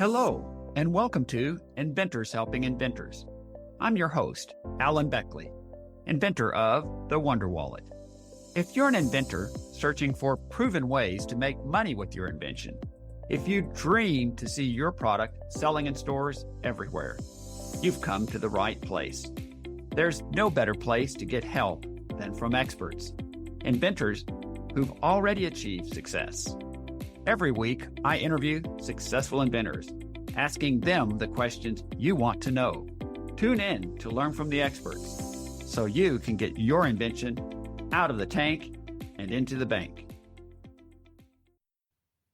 Hello, and welcome to Inventors Helping Inventors. I'm your host, Alan Beckley, inventor of the Wonder Wallet. If you're an inventor searching for proven ways to make money with your invention, if you dream to see your product selling in stores everywhere, you've come to the right place. There's no better place to get help than from experts, inventors who've already achieved success. Every week, I interview successful inventors, asking them the questions you want to know. Tune in to learn from the experts so you can get your invention out of the tank and into the bank.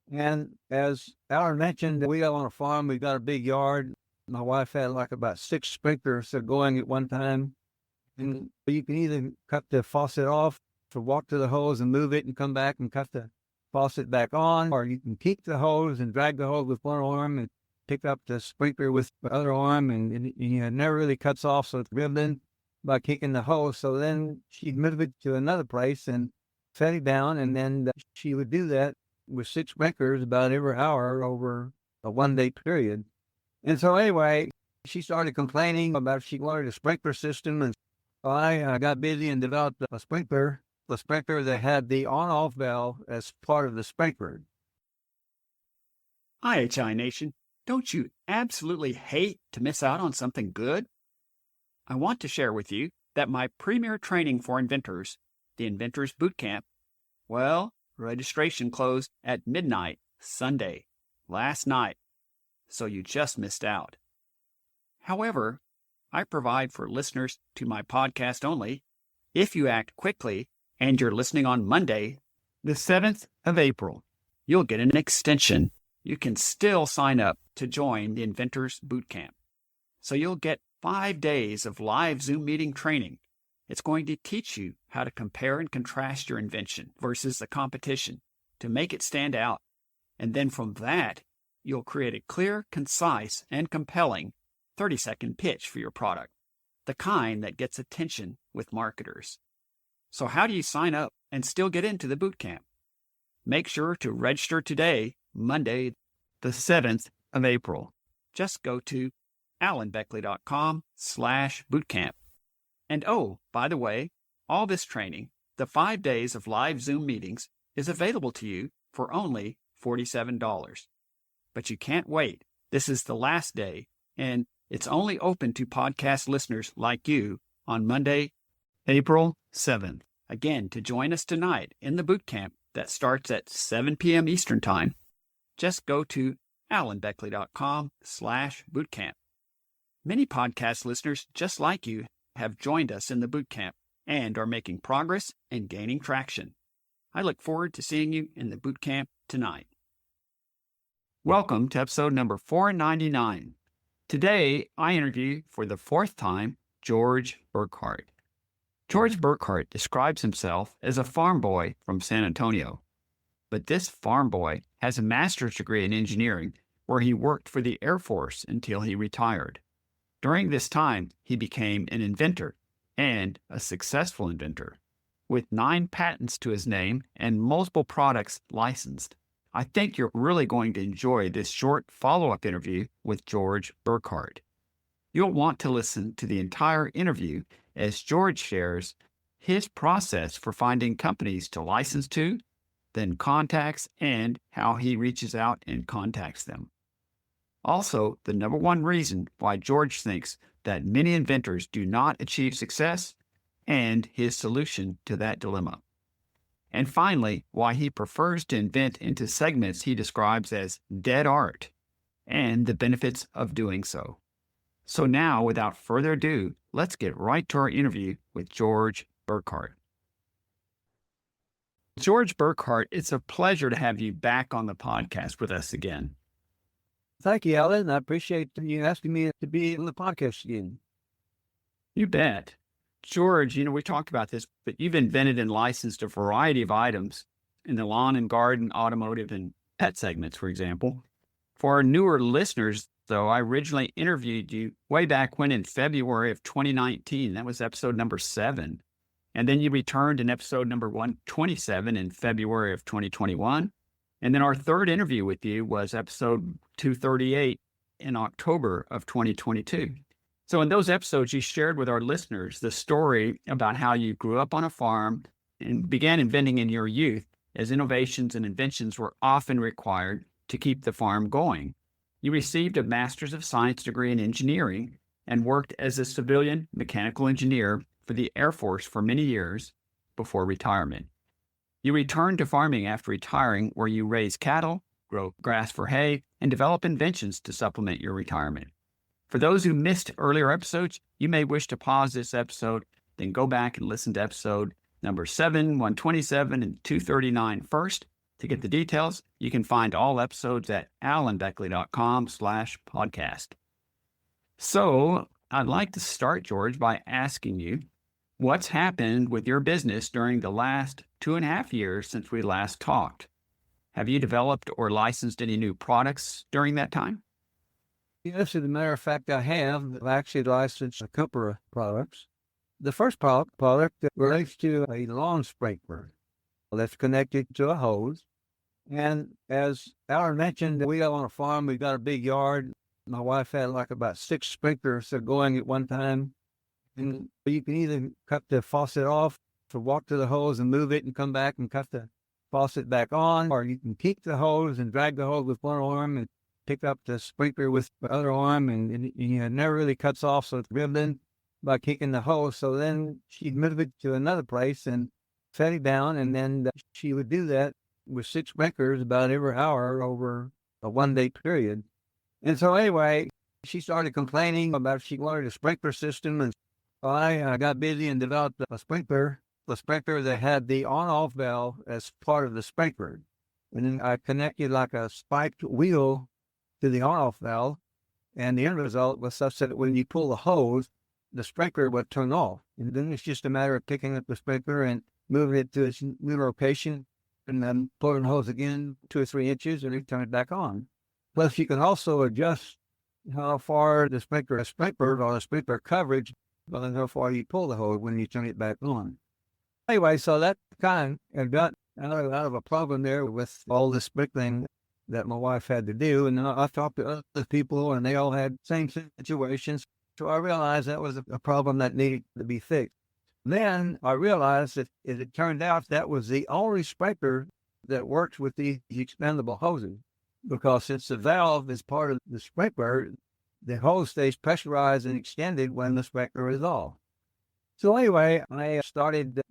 And as Alan mentioned, we live on a farm. We've got a big yard. My wife had like about 6 sprinklers going at one time. And you can either cut the faucet off or walk to the hose and move it and come back and cut the faucet back on, or you can keep the hose and drag the hose with one arm and pick up the sprinkler with the other arm, and it never really cuts off, so it's ribbon by kicking the hose. So then she'd move it to another place and set it down, and then she would do that with 6 sprinklers about every hour over a 1-day period. And so anyway, she started complaining about she wanted a sprinkler system, and I got busy and developed a sprinkler. The sprinkler that had the on-off valve as part of the sprinkler. IHI Nation, don't you absolutely hate to miss out on something good? I want to share with you that my premier training for inventors, the Inventors Bootcamp, well, registration closed at midnight Sunday, last night, so you just missed out. However, I provide for listeners to my podcast only, if you act quickly and you're listening on Monday, the 7th of April, you'll get an extension. You can still sign up to join the Inventors Bootcamp. So you'll get 5 days of live Zoom meeting training. It's going to teach you how to compare and contrast your invention versus the competition to make it stand out. And then from that, you'll create a clear, concise, and compelling 30-second pitch for your product, the kind that gets attention with marketers. So how do you sign up and still get into the bootcamp? Make sure to register today, Monday, the 7th of April. Just go to alanbeckley.com/bootcamp. And oh, by the way, all this training, the 5 days of live Zoom meetings, is available to you for only $47. But you can't wait. This is the last day, and it's only open to podcast listeners like you on Monday, April 7th. Again, to join us tonight in the bootcamp that starts at 7 p.m. Eastern Time, just go to alanbeckley.com/bootcamp. Many podcast listeners just like you have joined us in the bootcamp and are making progress and gaining traction. I look forward to seeing you in the bootcamp tonight. Welcome to episode number 499. Today, I interview for the 4th time George Burkhardt. George Burkhardt describes himself as a farm boy from San Antonio. But this farm boy has a master's degree in engineering where he worked for the Air Force until he retired. During this time, he became an inventor and a successful inventor with 9 patents to his name and multiple products licensed. I think you're really going to enjoy this short follow-up interview with George Burkhardt. You'll want to listen to the entire interview as George shares his process for finding companies to license to, then contacts, and how he reaches out and contacts them. Also, the number one reason why George thinks that many inventors do not achieve success and his solution to that dilemma. And finally, why he prefers to invent into segments he describes as dead art and the benefits of doing so. So now, without further ado, let's get right to our interview with George Burkhardt. George Burkhardt, it's a pleasure to have you back on the podcast with us again. Thank you, Alan. I appreciate you asking me to be on the podcast again. You bet. George, we talked about this, but you've invented and licensed a variety of items in the lawn and garden, automotive, and pet segments, for example. For our newer listeners, though, I originally interviewed you way back when in February of 2019. That was episode number 7. And then you returned in episode number 127 in February of 2021. And then our third interview with you was episode 238 in October of 2022. So in those episodes, you shared with our listeners the story about how you grew up on a farm and began inventing in your youth, as innovations and inventions were often required to keep the farm going. You received a Master's of Science degree in engineering and worked as a civilian mechanical engineer for the Air Force for many years before retirement. You returned to farming after retiring, where you raise cattle, grow grass for hay, and develop inventions to supplement your retirement. For those who missed earlier episodes, you may wish to pause this episode, then go back and listen to episode number 7, 127, and 239 first. To get the details, you can find all episodes at alanbeckley.com/podcast. So I'd like to start, George, by asking you, what's happened with your business during the last 2.5 years since we last talked? Have you developed or licensed any new products during that time? Yes, as a matter of fact, I have. I've actually licensed a couple of products. The first product that relates to a lawn sprinkler that's connected to a hose. And as Alan mentioned, we live on a farm. We've got a big yard. My wife had like about 6 sprinklers going at one time. And you can either cut the faucet off or walk to the hose and move it and come back and cut the faucet back on, or you can keep the hose and drag the hose with one arm and pick up the sprinkler with the other arm, and it never really cuts off, so it's ribbon by kicking the hose. So then she'd move it to another place and set it down, and then she would do that with 6 sprinklers about every hour over a 1-day period. And so anyway, she started complaining about she wanted a sprinkler system, and I got busy and developed a sprinkler that had the on-off valve as part of the sprinkler. And then I connected like a spiked wheel to the on-off valve, and the end result was such that when you pull the hose, the sprinkler would turn off. And then it's just a matter of picking up the sprinkler and moving it to its new location, and then pulling the hose again 2 or 3 inches, and you turn it back on. Plus, you can also adjust how far the sprinkler is sprinkled or the sprinkler coverage by how far you pull the hose when you turn it back on. Anyway, so that kind of got out of a problem there with all the sprinkling that my wife had to do. And then I talked to other people, and they all had same situations. So I realized that was a problem that needed to be fixed. Then I realized that, as it turned out, that was the only sprinkler that works with these expandable hoses, because since the valve is part of the sprinkler, the hose stays pressurized and extended when the sprinkler is off. So anyway, I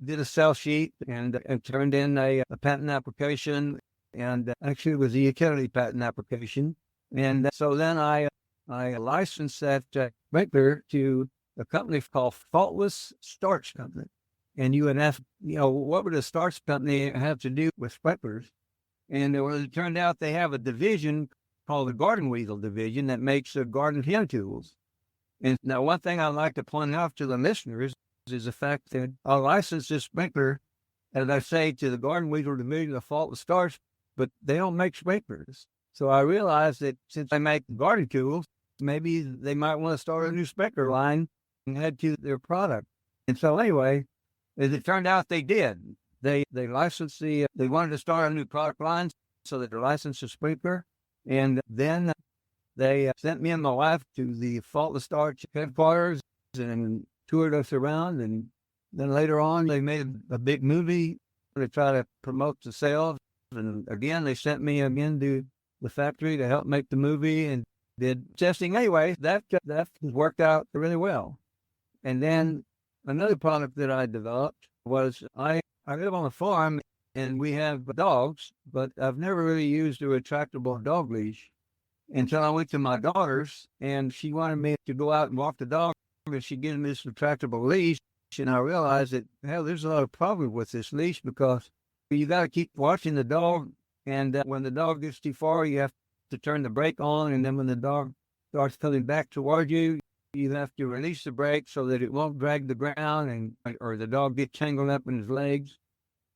did a sell sheet and turned in a patent application, and actually it was a utility patent application. And so then I licensed that sprinkler to a company called Faultless Starch Company. And you would ask, what would a starch company have to do with sprinklers? And it turned out they have a division called the Garden Weasel division that makes garden hand tools. And now one thing I'd like to point out to the listeners is the fact that I licensed this sprinkler, as I say, to the Garden Weasel division of Faultless Starch, but they don't make sprinklers. So I realized that since they make garden tools, maybe they might want to start a new sprinkler line and add to their product. And so anyway, as it turned out, they did. They licensed they wanted to start a new product line, so they licensed a sprinkler. And then they sent me and my wife to the Faultless Starch headquarters and toured us around. And then later on, they made a big movie to try to promote the sales. And again, they sent me again to the factory to help make the movie and did testing. Anyway, that worked out really well. And then another product that I developed was I live on a farm and we have dogs, but I've never really used a retractable dog leash until I went to my daughter's, and she wanted me to go out and walk the dog, and she gave me this retractable leash. And I realized that, hell, there's a lot of problems with this leash, because you got to keep watching the dog. And when the dog gets too far, you have to turn the brake on. And then when the dog starts coming back toward you, you have to release the brake so that it won't drag the ground or the dog get tangled up in his legs.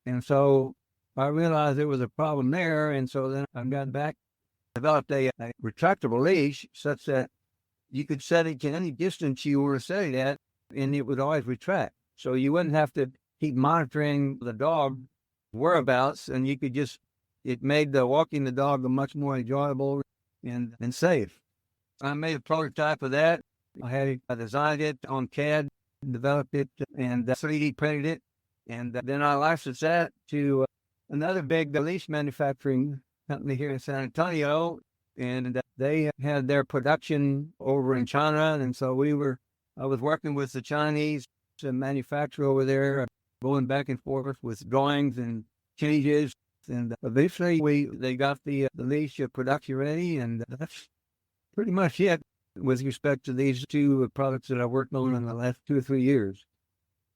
And so I realized there was a problem there. And so then I got back, developed a retractable leash such that you could set it to any distance you were to set it at, and it would always retract. So you wouldn't have to keep monitoring the dog whereabouts, and you could just It made the walking the dog much more enjoyable and safe. I made a prototype of that. I designed it on CAD, developed it, and 3D printed it. And then I licensed that to another big leash manufacturing company here in San Antonio. And they had their production over in China. And so I was working with the Chinese manufacturer over there, going back and forth with drawings and changes. And eventually they got the leash production ready. And that's pretty much it with respect to these two products that I worked on in the last 2 or 3 years.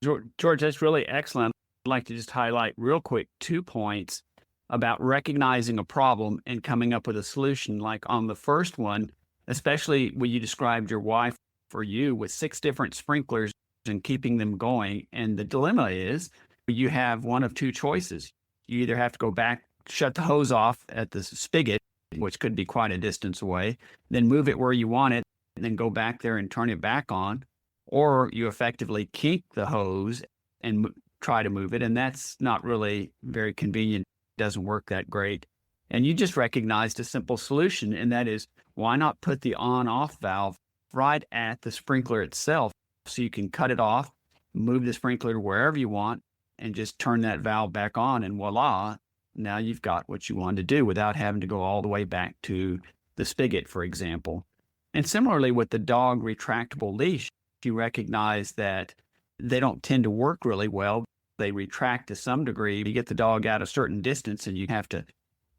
George, that's really excellent. I'd like to just highlight real quick 2 points about recognizing a problem and coming up with a solution. Like on the first one, especially when you described your wife or you with 6 different sprinklers and keeping them going. And the dilemma is you have one of 2 choices. You either have to go back, shut the hose off at the spigot, which could be quite a distance away, then move it where you want it, and then go back there and turn it back on, or you effectively kink the hose and try to move it, and that's not really very convenient. It doesn't work that great. And you just recognized a simple solution, and that is, why not put the on-off valve right at the sprinkler itself so you can cut it off, move the sprinkler to wherever you want, and just turn that valve back on, and voila, now you've got what you wanted to do without having to go all the way back to the spigot, for example. And similarly with the dog retractable leash, you recognize that they don't tend to work really well. They retract to some degree. You get the dog out a certain distance and you have to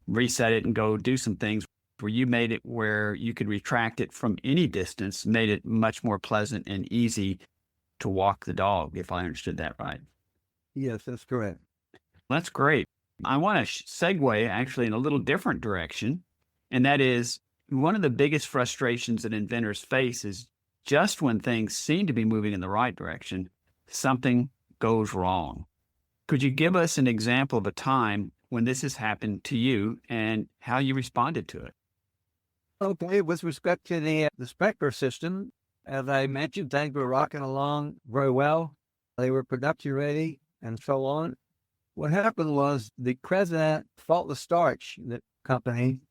reset it and go do some things. Where you made it where you could retract it from any distance, made it much more pleasant and easy to walk the dog, if I understood that right. Yes, that's correct. That's great. I want to segue actually in a little different direction, and that is one of the biggest frustrations that inventors face is just when things seem to be moving in the right direction, something goes wrong. Could you give us an example of a time when this has happened to you and how you responded to it? Okay, with respect to the sprinkler system, as I mentioned, things were rocking along very well. They were production ready and so on. What happened was the president, Faultless Starch, the company,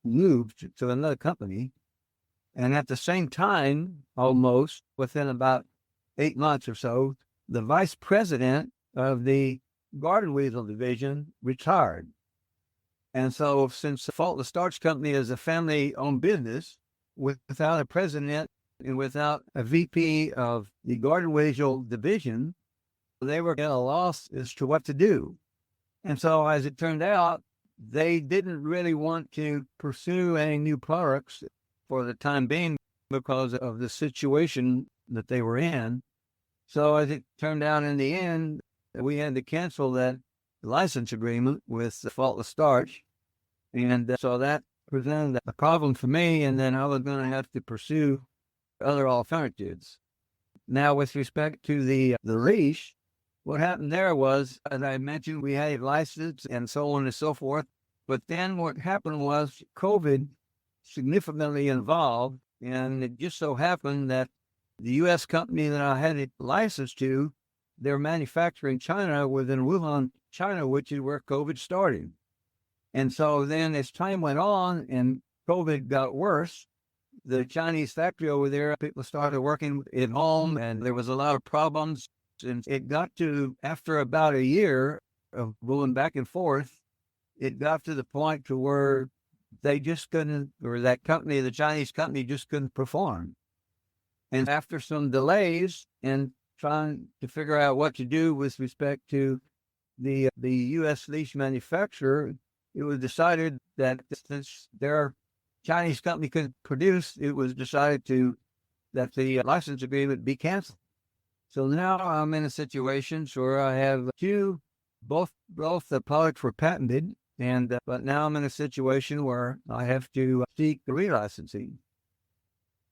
moved to another company. And at the same time, almost within about 8 months or so, the vice president of the garden weasel division retired. And so since the Faultless Starch Company is a family-owned business, without a president and without a VP of the garden weasel division, they were at a loss as to what to do. And so as it turned out, they didn't really want to pursue any new products for the time being because of the situation that they were in. So as it turned out in the end, we had to cancel that license agreement with the Faultless Starch. And so that presented a problem for me, and then I was going to have to pursue other alternatives. Now, with respect to the leash, what happened there was, as I mentioned, we had a license and so on and so forth. But then what happened was COVID significantly involved, and it just so happened that the U.S. company that I had it licensed to, they're manufacturing China within Wuhan, China, which is where COVID started. And so then as time went on and COVID got worse, the Chinese factory over there, people started working at home and there was a lot of problems. And it got to, after about a year of going back and forth, it got to the point to where they just couldn't, or that company, the Chinese company, just couldn't perform. And after some delays and trying to figure out what to do with respect to the U.S. leash manufacturer, it was decided that since their Chinese company couldn't produce, it was decided that the license agreement be canceled. So now I'm in a situation where I have both the products were patented, but now I'm in a situation where I have to seek relicensing.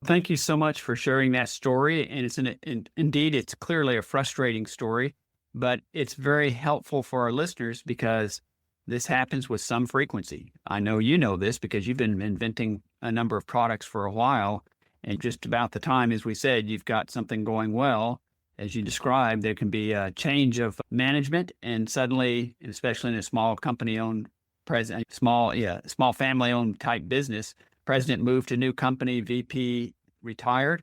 Thank you so much for sharing that story. And indeed, it's clearly a frustrating story, but it's very helpful for our listeners because this happens with some frequency. I know you know this because you've been inventing a number of products for a while, and just about the time, as we said, you've got something going well. As you described, there can be a change of management, and suddenly, especially in a small company-owned president, small family-owned type business. President moved to new company, VP retired,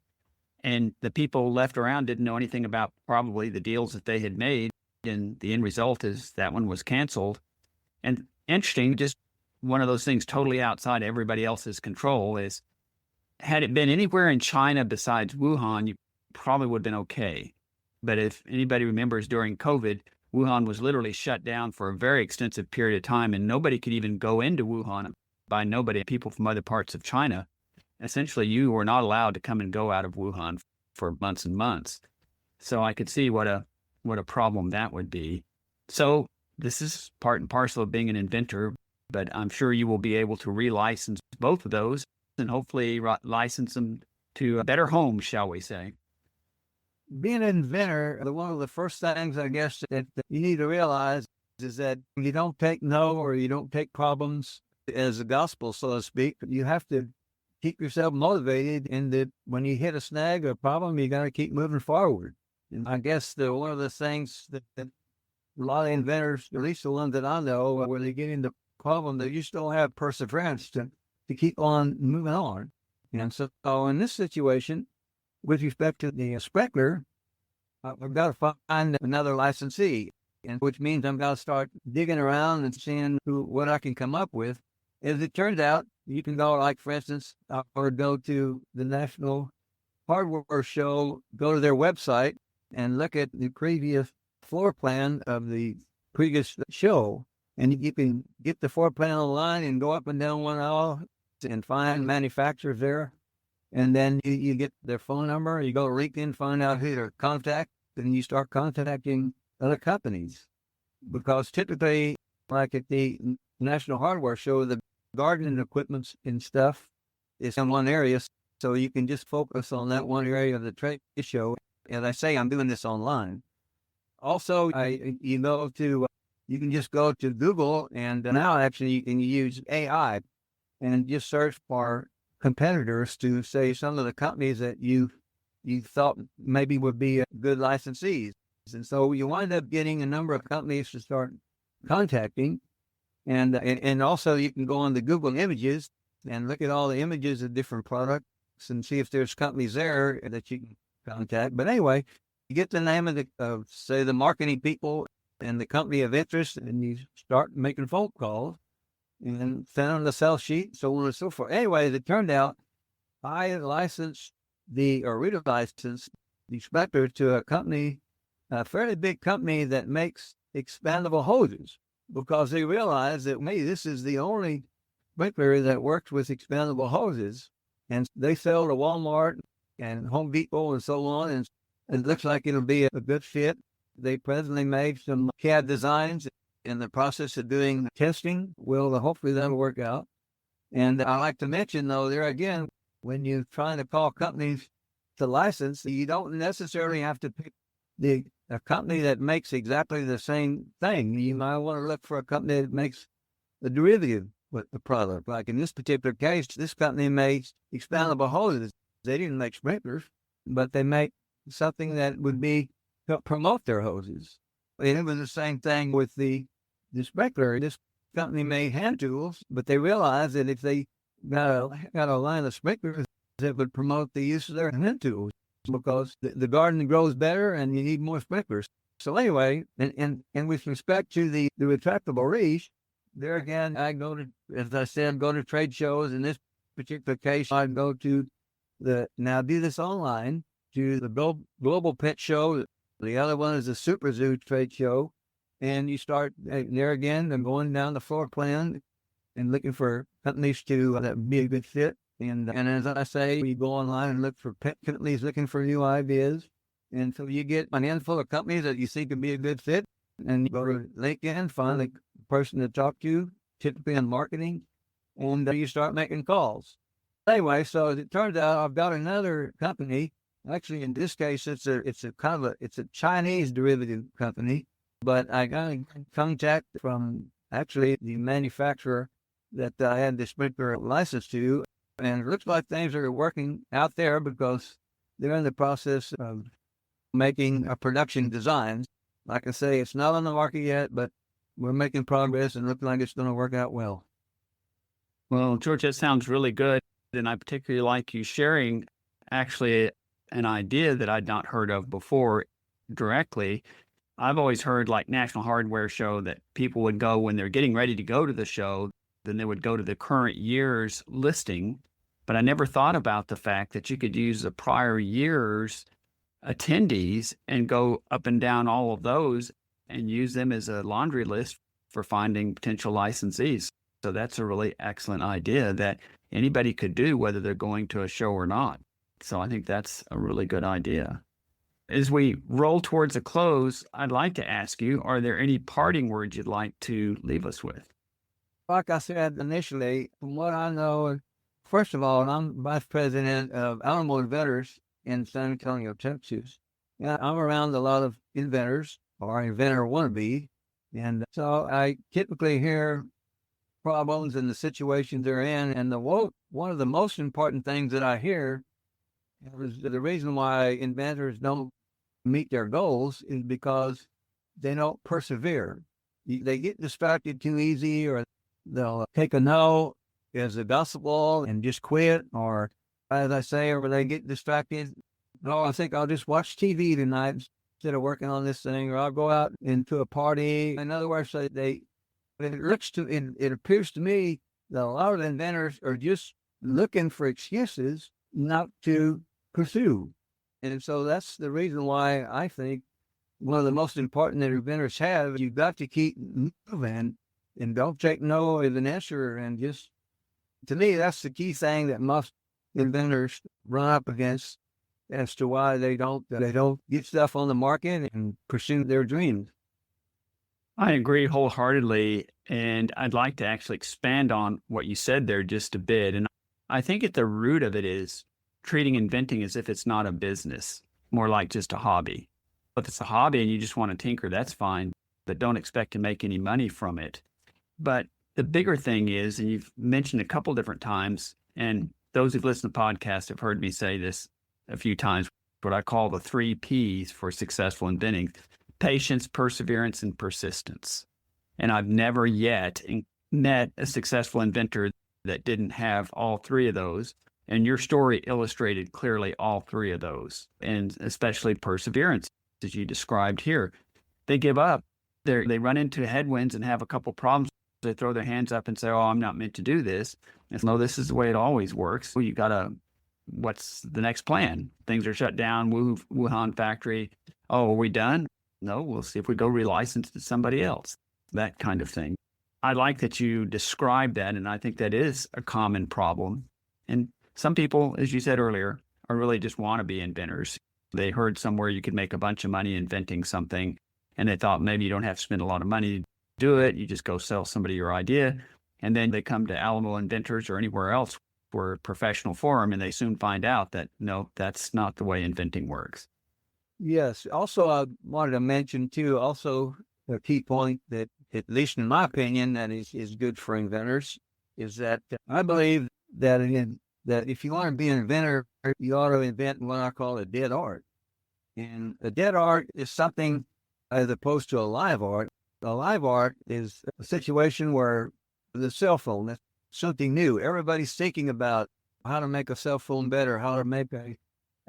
and the people left around didn't know anything about probably the deals that they had made. And the end result is that one was canceled. And interesting, just one of those things totally outside everybody else's control is, had it been anywhere in China besides Wuhan, you probably would have been okay. But if anybody remembers, during COVID, Wuhan was literally shut down for a very extensive period of time, and nobody could even go into Wuhan. By nobody, people from other parts of China. Essentially, you were not allowed to come and go out of Wuhan for months and months. So I could see what a problem that would be. So this is part and parcel of being an inventor, but I'm sure you will be able to relicense both of those and hopefully license them to a better home, shall we say. Being an inventor, one of the first things, I guess, that you need to realize is that you don't take no, or you don't take problems as a gospel, so to speak. You have to keep yourself motivated, and that when you hit a snag or a problem, you got to keep moving forward. And I guess one of the things that a lot of inventors, at least the ones that I know, where they get into problem, they just don't have perseverance to keep on moving on. And so in this situation, with respect to the sprinkler, I've got to find another licensee, and which means I'm going to start digging around and seeing what I can come up with. As it turns out, you can go, like, for instance, or go to the National Hardware Show, go to their website and look at the previous floor plan of the previous show. And you can get the floor plan online and go up and down one aisle and find manufacturers there. And then you get their phone number, you go to LinkedIn, find out who to contact, and you start contacting other companies. Because typically, like at the National Hardware Show, the gardening equipment and stuff is in one area, so you can just focus on that one area of the trade show. As I say, I'm doing this online. Also, you can just go to Google, and now actually you can use AI and just search for competitors to say some of the companies that you thought maybe would be good licensees. And so you wind up getting a number of companies to start contacting. And also you can go on the Google Images and look at all the images of different products and see if there's companies there that you can contact. But anyway, you get the name of say the marketing people and the company of interest, and you start making phone calls and then send them the sell sheet, so on and so forth. Anyway, as it turned out, I licensed the sprinkler to a company, a fairly big company that makes expandable hoses, because they realized that maybe this is the only sprinkler that works with expandable hoses. And they sell to Walmart and Home Depot and so on, and it looks like it'll be a good fit. They presently made some CAD designs in the process of doing testing. Well, hopefully that'll work out. And I like to mention, though, there again, when you're trying to call companies to license, you don't necessarily have to pick a company that makes exactly the same thing. You might want to look for a company that makes a derivative with the product. Like in this particular case, this company makes expandable hoses. They didn't make sprinklers, but they make something that would be to promote their hoses. And it was the same thing with the sprinkler. This company made hand tools, but they realized that if they got a line of sprinklers, that would promote the use of their hand tools, because the garden grows better and you need more sprinklers. So anyway, and with respect to the retractable reach, there again, I go to trade shows. In this particular case, I go to now do this online, to the Global Pet Show. The other one is the Super Zoo trade show. And you start there again and going down the floor plan and looking for companies that be a good fit. And as I say, you go online and look for pet companies looking for new ideas. And so you get a handful of companies that you see could be a good fit. And you go to LinkedIn, find the person to talk to, typically in marketing, and you start making calls. Anyway, so as it turns out, I've got another company. Actually, in this case, it's a Chinese derivative company, but I got a contact from actually the manufacturer that I had the sprinkler license to, and it looks like things are working out there because they're in the process of making a production designs. Like I say, it's not on the market yet, but we're making progress and looking like it's going to work out well. Well, George, that sounds really good. And I particularly like you sharing actually an idea that I'd not heard of before directly. I've always heard like National Hardware Show that people would go when they're getting ready to go to the show, then they would go to the current year's listing. But I never thought about the fact that you could use the prior year's attendees and go up and down all of those and use them as a laundry list for finding potential licensees. So that's a really excellent idea that anybody could do, whether they're going to a show or not. So I think that's a really good idea. As we roll towards a close, I'd like to ask you, are there any parting words you'd like to leave us with? Like I said initially, from what I know, first of all, I'm vice president of Alamo Inventors in San Antonio, Texas. Yeah, I'm around a lot of inventors or inventor wannabe. And so I typically hear problems and the situations they're in. And one of the most important things that I hear is the reason why inventors don't meet their goals is because they don't persevere. They get distracted too easy, or they'll take a no as a gospel and just quit, or as I say, or they get distracted. Oh, I think I'll just watch TV tonight instead of working on this thing, or I'll go out into a party. In other words, it appears to me that a lot of inventors are just looking for excuses not to pursue. And so that's the reason why I think one of the most important that inventors have, you've got to keep moving and don't take no as an answer. And just, to me, that's the key thing that most inventors run up against as to why they don't get stuff on the market and pursue their dreams. I agree wholeheartedly. And I'd like to actually expand on what you said there just a bit. And I think at the root of it is treating inventing as if it's not a business, more like just a hobby. If it's a hobby and you just want to tinker, that's fine, but don't expect to make any money from it. But the bigger thing is, and you've mentioned a couple different times, and those who've listened to podcasts have heard me say this a few times, what I call the 3 Ps for successful inventing: patience, perseverance, and persistence. And I've never yet met a successful inventor that didn't have all 3 of those. And your story illustrated clearly all 3 of those, and especially perseverance, as you described here. They give up. They run into headwinds and have a couple problems. They throw their hands up and say, oh, I'm not meant to do this. And no, this is the way it always works. Well, what's the next plan? Things are shut down, Wuhan factory. Oh, are we done? No, we'll see if we go relicense to somebody else, that kind of thing. I like that you described that, and I think that is a common problem. And some people, as you said earlier, are really just wannabe inventors. They heard somewhere you could make a bunch of money inventing something, and they thought maybe you don't have to spend a lot of money to do it. You just go sell somebody your idea. And then they come to Alamo Inventors or anywhere else for a professional forum, and they soon find out that, no, that's not the way inventing works. Yes. Also, I wanted to mention, too, also a key point that, at least in my opinion, that is good for inventors, is that I believe that if you want to be an inventor, you ought to invent what I call a dead art. And a dead art is something as opposed to a live art. A live art is a situation where the cell phone, that's something new. Everybody's thinking about how to make a cell phone better, how to make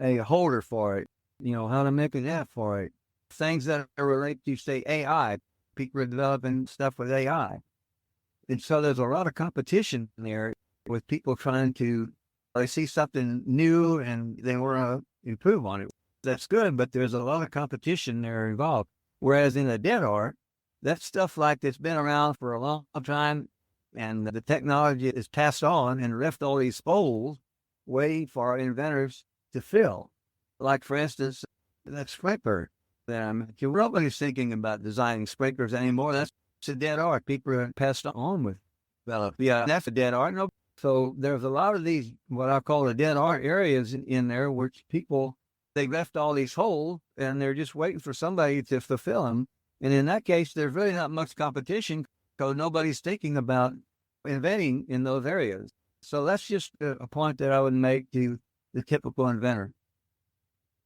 a holder for it, how to make an app for it. Things that relate to, say, AI. People are developing stuff with AI. And so there's a lot of competition there with people trying to, they see something new and they want to improve on it. That's good, but there's a lot of competition there involved. Whereas in a dead art, that's stuff like that's been around for a long time, and the technology is passed on and left all these holes waiting for our inventors to fill. Like, for instance, that sprinkler that nobody's thinking about designing sprinklers anymore. That's a dead art. People are passed on with. Well, yeah, that's a dead art. No. So there's a lot of these, what I call the dead art areas in there, which people, they left all these holes and they're just waiting for somebody to fulfill them. And in that case, there's really not much competition because nobody's thinking about inventing in those areas. So that's just a point that I would make to the typical inventor.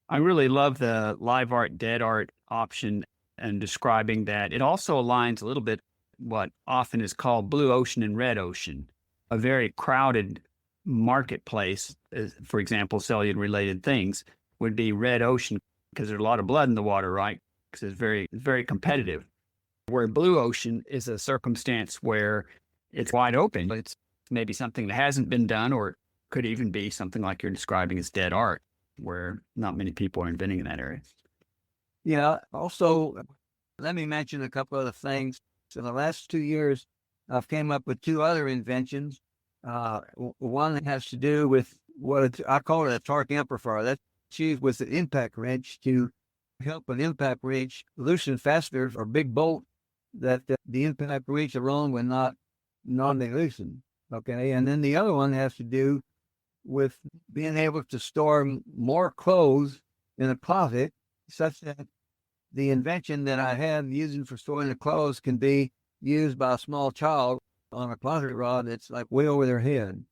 I really love the live art, dead art option and describing that. It also aligns a little bit what often is called blue ocean and red ocean, a very crowded marketplace, for example, cellular-related things, would be red ocean because there's a lot of blood in the water, right? Because it's very competitive. Where blue ocean is a circumstance where it's wide open. It's maybe something that hasn't been done, or could even be something like you're describing as dead art, where not many people are inventing in that area. Yeah. Also, let me mention a couple other things. So in the last 2 years, I've came up with 2 other inventions. One has to do with I call it a torque amplifier. That's used with an impact wrench to help an impact wrench loosen fasteners or big bolt that the impact wrench alone would not normally loosen. Okay. And then the other one has to do with being able to store more clothes in a closet, such that the invention that I have using for storing the clothes can be used by a small child on a closet rod that's like way over their head.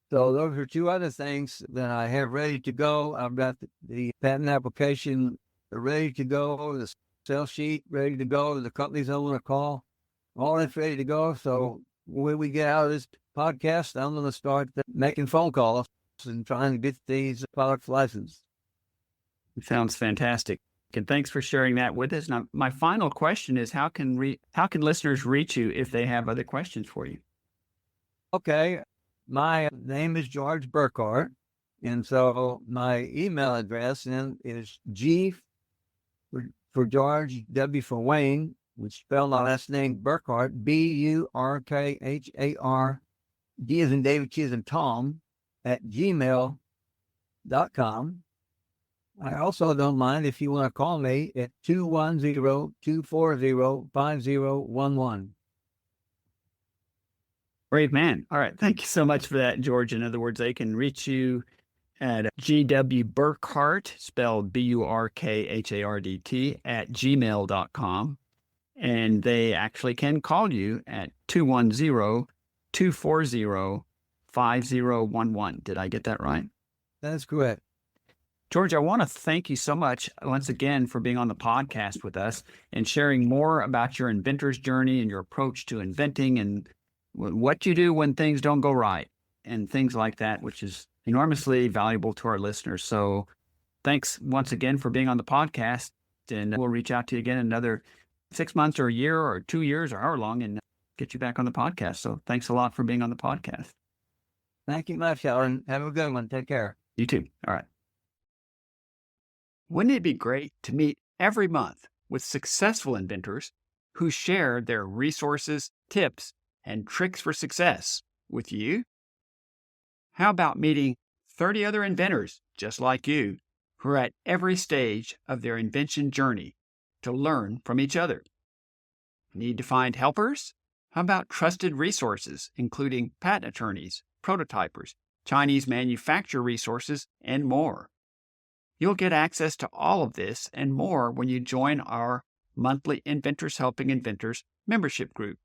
So those are 2 other things that I have ready to go. I've got the patent application ready to go, the sell sheet ready to go, the companies I want to call, all that's ready to go. So when we get out of this podcast, I'm going to start making phone calls and trying to get these products licensed. It sounds fantastic. And thanks for sharing that with us. Now, my final question is, how can listeners reach you if they have other questions for you? Okay. My name is George Burkhardt. And so my email address is G for George, W for Wayne, which spell my last name Burkhardt, Burkhart, D as in David, T as in Tom, @gmail.com. I also don't mind if you want to call me at 210-240-5011. Great, man. All right. Thank you so much for that, George. In other words, they can reach you at GW Burkhardt, spelled Burkhardt, @gmail.com. And they actually can call you at 210-240-5011. Did I get that right? That's correct. George, I want to thank you so much once again for being on the podcast with us and sharing more about your inventor's journey and your approach to inventing and what you do when things don't go right and things like that, which is enormously valuable to our listeners. So thanks once again for being on the podcast, and we'll reach out to you again in another 6 months or a year or 2 years or however long and get you back on the podcast. So thanks a lot for being on the podcast. Thank you much, Alan. Have a good one. Take care. You too. All right. Wouldn't it be great to meet every month with successful inventors who share their resources, tips, and tricks for success with you? How about meeting 30 other inventors just like you who are at every stage of their invention journey to learn from each other? Need to find helpers? How about trusted resources, including patent attorneys, prototypers, Chinese manufacturer resources, and more? You'll get access to all of this and more when you join our monthly Inventors Helping Inventors membership group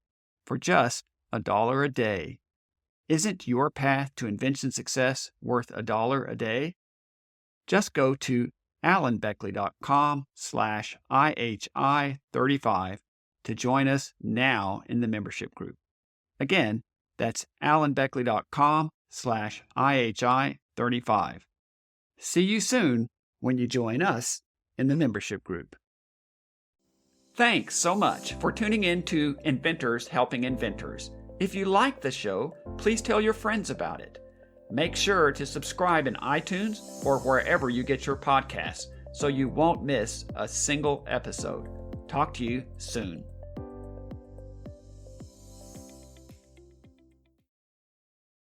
for just $1 a day. Isn't your path to invention success worth $1 a day? Just go to alanbeckley.com/IHI35 to join us now in the membership group. Again, that's alanbeckley.com/IHI35. See you soon when you join us in the membership group. Thanks so much for tuning in to Inventors Helping Inventors. If you like the show, please tell your friends about it. Make sure to subscribe in iTunes or wherever you get your podcasts so you won't miss a single episode. Talk to you soon.